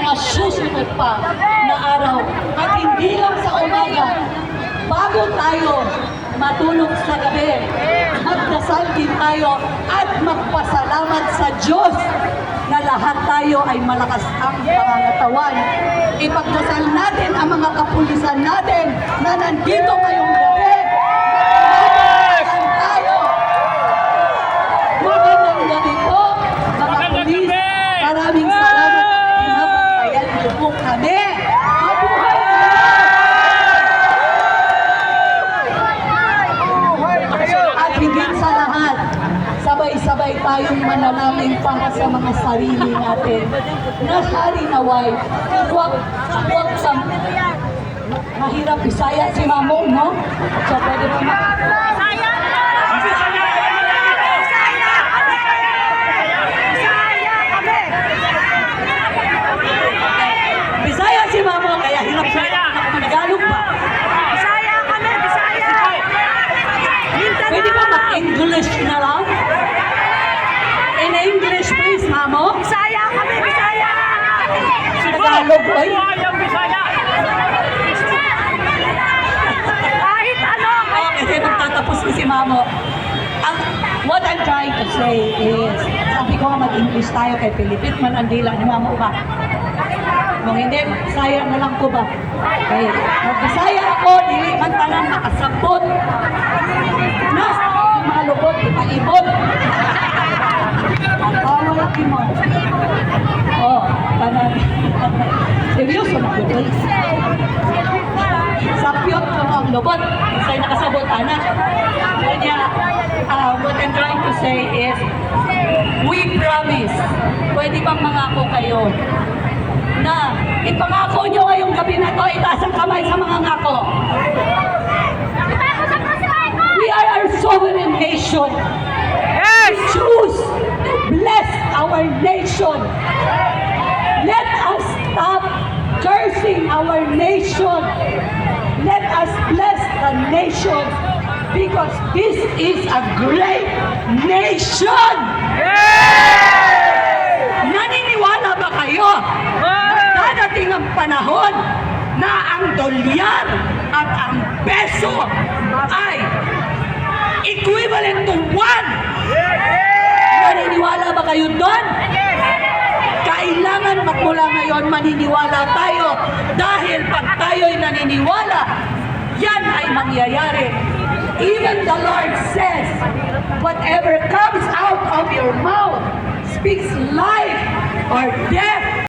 mga susunod pa na araw. At hindi lang sa umaga, bago tayo matulog sa gabi, magdasal din tayo at magpasalamat sa Diyos na lahat tayo ay malakas ang pangangatawan. Ipagdasal natin ang mga kapulisan natin na nandito ngayong gabi. Magpasalamat tayo. Magandang gabi po, mga pulis. Maraming salamat. Pinapagpayan niyo po kami. Mabuhay at higit sa lahat, sabay-sabay tayong manalangin para sa mga sarili natin. Na hari naway, huwag sa mahirap Bisaya si Mamong, no? So, pwede mo Bisaya si Mamong, kaya hirap siya. Tagalog ba? Bisaya kami, Bisaya! Pwede ba mag-English na lang? In English, please, Mamo. Bisaya kami, Bisaya! Tagalog, boy. Kahit ano! Kasi magtatapos ko si Mamo. What I'm trying to say is, sabi ko mag-English tayo kay Pilipit man ang dilang ni Mamo ba? Kung hindi, sayang na lang ko ba? Okay. Mag-Bisaya ako, dili man tanan makasabot. Na, yung mga lubot, ipaibot. Laki mo. Oh, tanan. Seryoso na ko doon. Sapyot ko ang lubot. Sa'yo nakasabot, anak. Kanya, what I'm trying to say is, we promise, pwede bang mangako kayo na ipangako nyo ngayong gabi na to, itaas ang kamay sa mga ngako. We are our sovereign nation. We choose to bless our nation. Let us stop cursing our nation. Let us bless the nation because this is a great nation. Naniniwala ba kayo? Dadating ang panahon na ang dolyar at ang peso ay equivalent to 1. Naniniwala ba kayo doon? Kailangan magmula ngayon maniniwala tayo dahil pag tayo'y naniniwala, yan ay mangyayari. Even the Lord says, whatever comes out of your mouth speaks life or death.